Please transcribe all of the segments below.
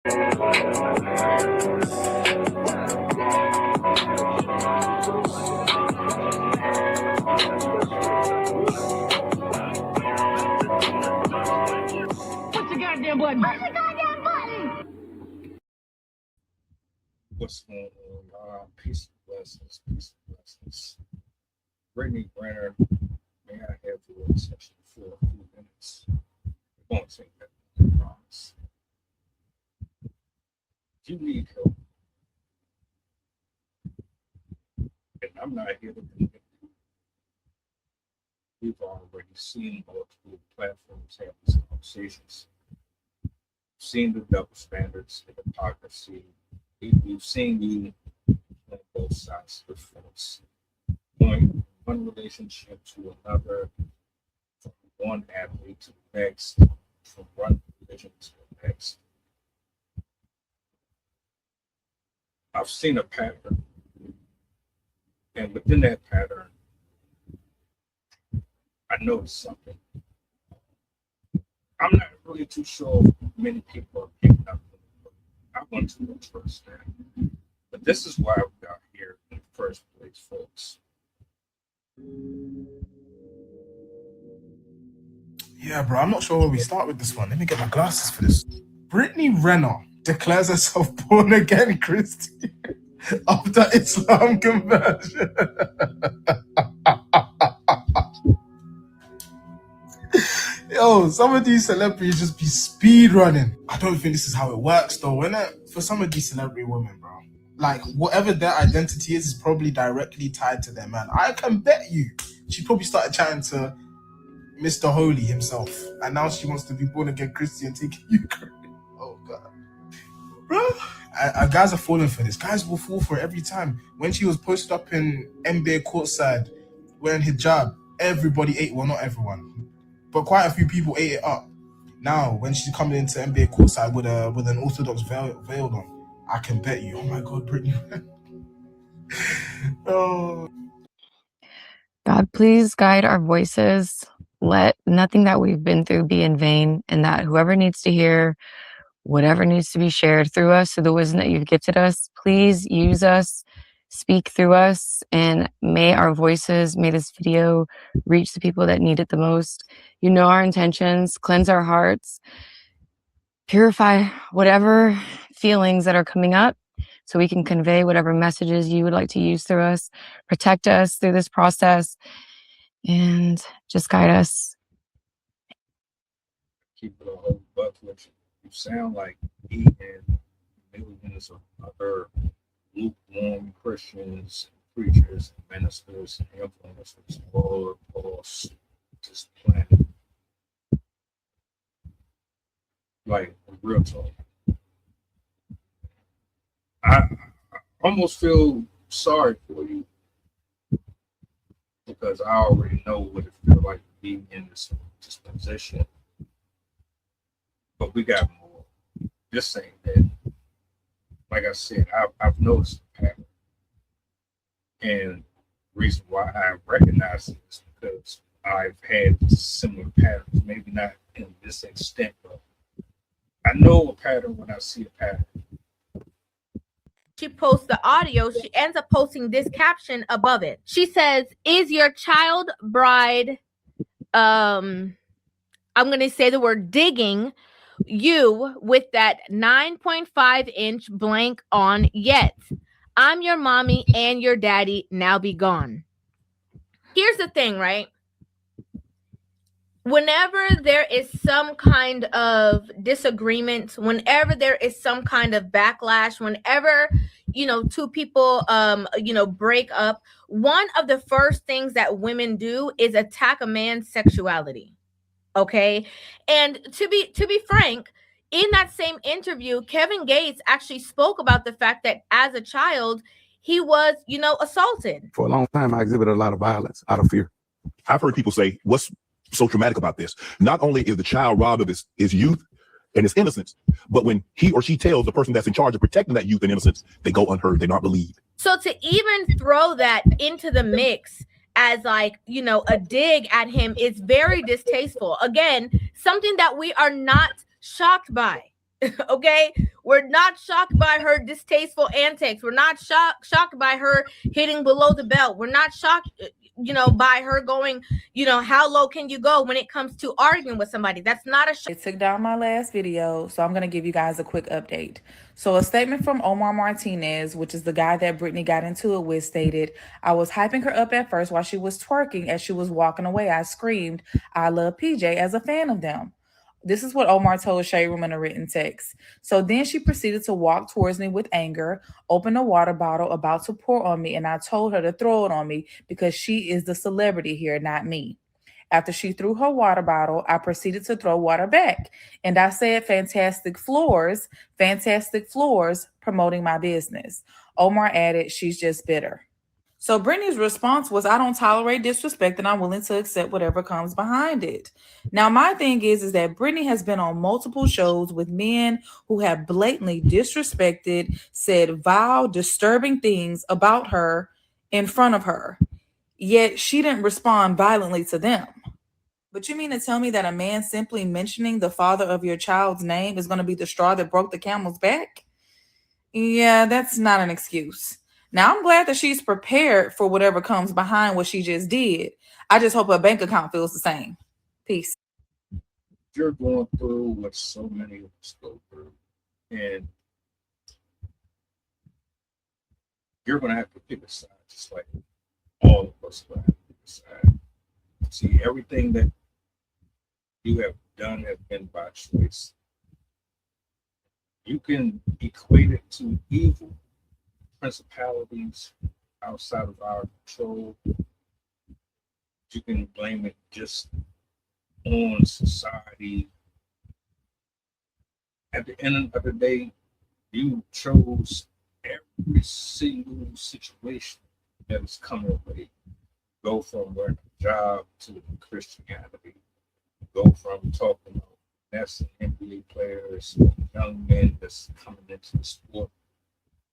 goddamn button. Push the goddamn button. What's going on? Peace and blessings. Peace and blessings. Brittany Renner, may I have your attention for a few minutes? We're going to take that, I promise. If you need help, and I'm not here to convince you, we've already seen multiple platforms have these conversations. We've seen the double standards, the hypocrisy. We've seen you on both sides of the fence, going from one relationship to another, from one athlete to the next, from one religion to the next. I've seen a pattern, and within that pattern, I noticed something. I'm not really too sure if many people are picking up. I want to trust that. But this is why we got here in the first place, folks. Yeah, bro, I'm not sure where we start with this one. Let me get my glasses for this. Brittany Renner declares herself born again Christian after Islam conversion. Yo, some of these celebrities just be speed running. I don't think this is how it works though, innit? For some of these celebrity women, bro. Like, whatever their identity is probably directly tied to their man. I can bet you she probably started chatting to Mr. Holy himself, and now she wants to be born again Christian, taking Ukraine. Oh God, bro! Guys are falling for this. Guys will fall for it every time. When she was posted up in NBA courtside wearing hijab, everybody ate. Well, not everyone, but quite a few people ate it up. Now, when she's coming into NBA courtside with an Orthodox veil on, I can bet you. Oh my God, Brittany! Oh. God, please guide our voices. Let nothing that we've been through be in vain, and that whoever needs to hear whatever needs to be shared through us, through the wisdom that you've gifted us, please use us, speak through us, and may our voices, may this video reach the people that need it the most. You know our intentions, cleanse our hearts, purify whatever feelings that are coming up so we can convey whatever messages you would like to use through us. Protect us through this process and just guide us. Keep it a whole buck with you. You sound like me and millions of other lukewarm Christians, preachers, ministers, and influencers all across this planet. Like, real talk. I almost feel sorry for you because I already know what it feels like to be in this position. But we got more. Just saying that, like I said, I've noticed the pattern. And the reason why I recognize it is because I've had similar patterns, maybe not in this extent, but I know a pattern when I see a pattern. She posts the audio, she ends up posting this caption above it. She says, "Is your child bride, I'm going to say the word digging you with that 9.5-inch blank on yet? I'm your mommy and your daddy, now be gone." Here's the thing, right? Whenever there is some kind of disagreement, whenever there is some kind of backlash, whenever, two people, break up, one of the first things that women do is attack a man's sexuality. Okay. And to be frank, in that same interview, Kevin Gates actually spoke about the fact that as a child, he was, assaulted. For a long time, I exhibited a lot of violence out of fear. I've heard people say, what's so traumatic about this? Not only is the child robbed of his youth and his innocence, but when he or she tells the person that's in charge of protecting that youth and innocence, they go unheard, they're not believed. So to even throw that into the mix as like, a dig at him is very distasteful. Again, something that we are not shocked by. Okay, we're not shocked by her distasteful antics. We're not shocked by her hitting below the belt. We're not shocked, by her going, how low can you go when it comes to arguing with somebody? That's not a shock. It took down my last video, so I'm going to give you guys a quick update. So a statement from Omar Martinez, which is the guy that Brittany got into it with, stated, "I was hyping her up at first while she was twerking. As she was walking away, I screamed, 'I love PJ,' as a fan of them." This is what Omar told Shade Room in a written text. So then she proceeded to walk towards me with anger, opened a water bottle about to pour on me, and I told her to throw it on me because she is the celebrity here, not me. After she threw her water bottle, I proceeded to throw water back. And I said, fantastic floors, promoting my business." Omar added, "She's just bitter." So Brittany's response was, "I don't tolerate disrespect and I'm willing to accept whatever comes behind it." Now, my thing is that Brittany has been on multiple shows with men who have blatantly disrespected, said vile, disturbing things about her in front of her. Yet she didn't respond violently to them. But you mean to tell me that a man simply mentioning the father of your child's name is going to be the straw that broke the camel's back? Yeah, that's not an excuse. Now, I'm glad that she's prepared for whatever comes behind what she just did. I just hope her bank account feels the same. Peace. You're going through what so many of us go through, and you're going to have to pick a side, just like all of us will have to pick a side. See, everything that you have done has been by choice. You can equate it to evil principalities outside of our control. You can blame it just on society. At the end of the day, you chose every single situation that is coming away. Go from working a job to Christianity. Go from talking about that's NBA players, young men that's coming into the sport,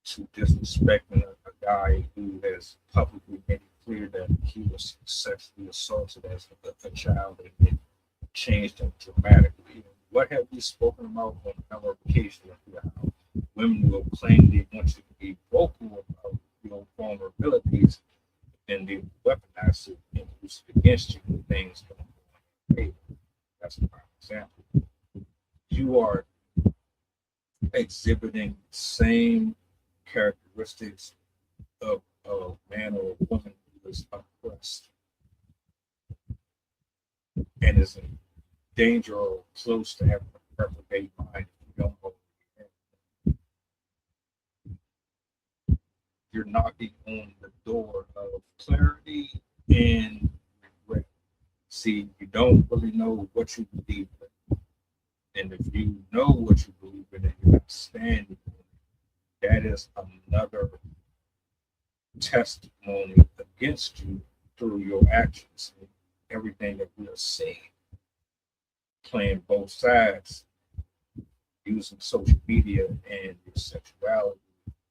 to disrespecting a guy who has publicly made it clear that he was sexually assaulted as a child and it changed him dramatically. What have we spoken about on another occasion? How women will claim they want you to be vocal about your vulnerabilities, and they weaponize it and use it against you when things don't go in your favor. That's a prime example. You are exhibiting the same characteristics of a man or a woman who is oppressed and is in danger or close to having a reprobate mind if you don't know. You're knocking on the door of clarity and regret. See, you don't really know what you believe in. And if you know what you believe in and you're not standing in it, that is another testimony against you through your actions and everything that we are seeing. Playing both sides, using social media and your sexuality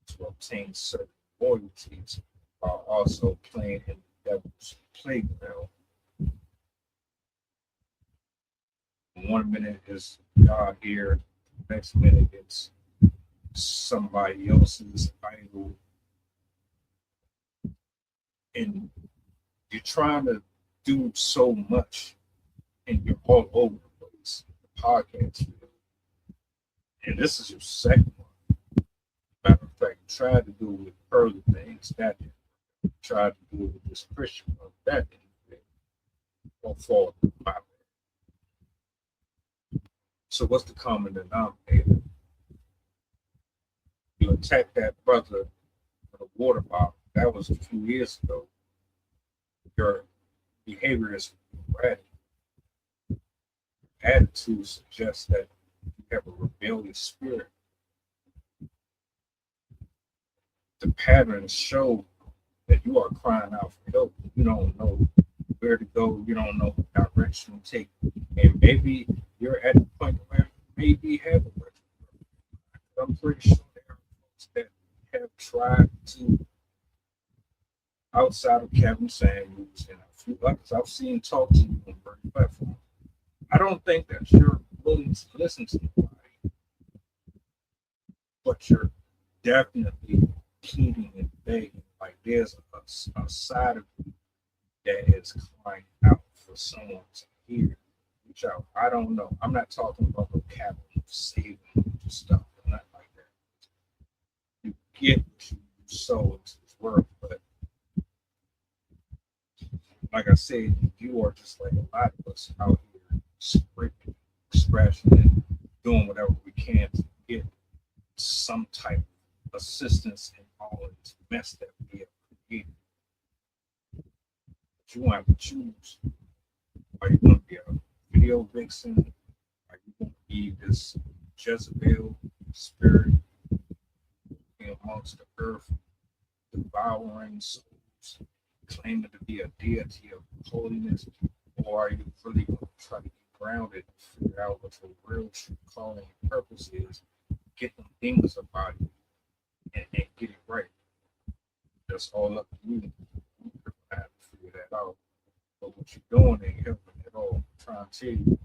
to obtain certain loyalties, are also playing in the devil's playground. One minute is God here, next minute it's somebody else's idol, and you're trying to do so much, and you're all over the place. The podcast, and this is your second one. Matter of fact, you tried to do it with early things that didn't. You tried to do it with this Christian one that didn't. Don't fall through my way. So what's the common denominator? You attack that brother with a water bottle. That was a few years ago. Your behavior is erratic. Attitude suggests that you have a rebellious spirit. The patterns show that you are crying out for help. You don't know where to go. You don't know what direction to take. And maybe you're at the point where maybe have a record. I'm pretty sure there are folks that have tried to, outside of Kevin Samuels and a few others, I've seen talk to you on certain platforms. I don't think that you're willing to listen to nobody. but you're definitely pleading and begging. Like there's a side of you that is crying out for someone to hear, reach out. I don't know. I'm not talking about the capital saving stuff, not like that. You get what you sow into this world, but like I said, you are just like a lot of us out here scraping, scratching, and doing whatever we can to get some type of assistance in all of this mess that we have created. But you want to choose. Are you going to be a video vixen? Are you going to be this Jezebel spirit amongst the earth, devouring souls, claiming to be a deity of holiness? Or are you really going to try to get grounded and figure out what your real true calling and purpose is? Get them things about you and get it right. That's all up to you. You're going to have to figure that out. But what you're doing ain't helping at all. I'm trying to tell you,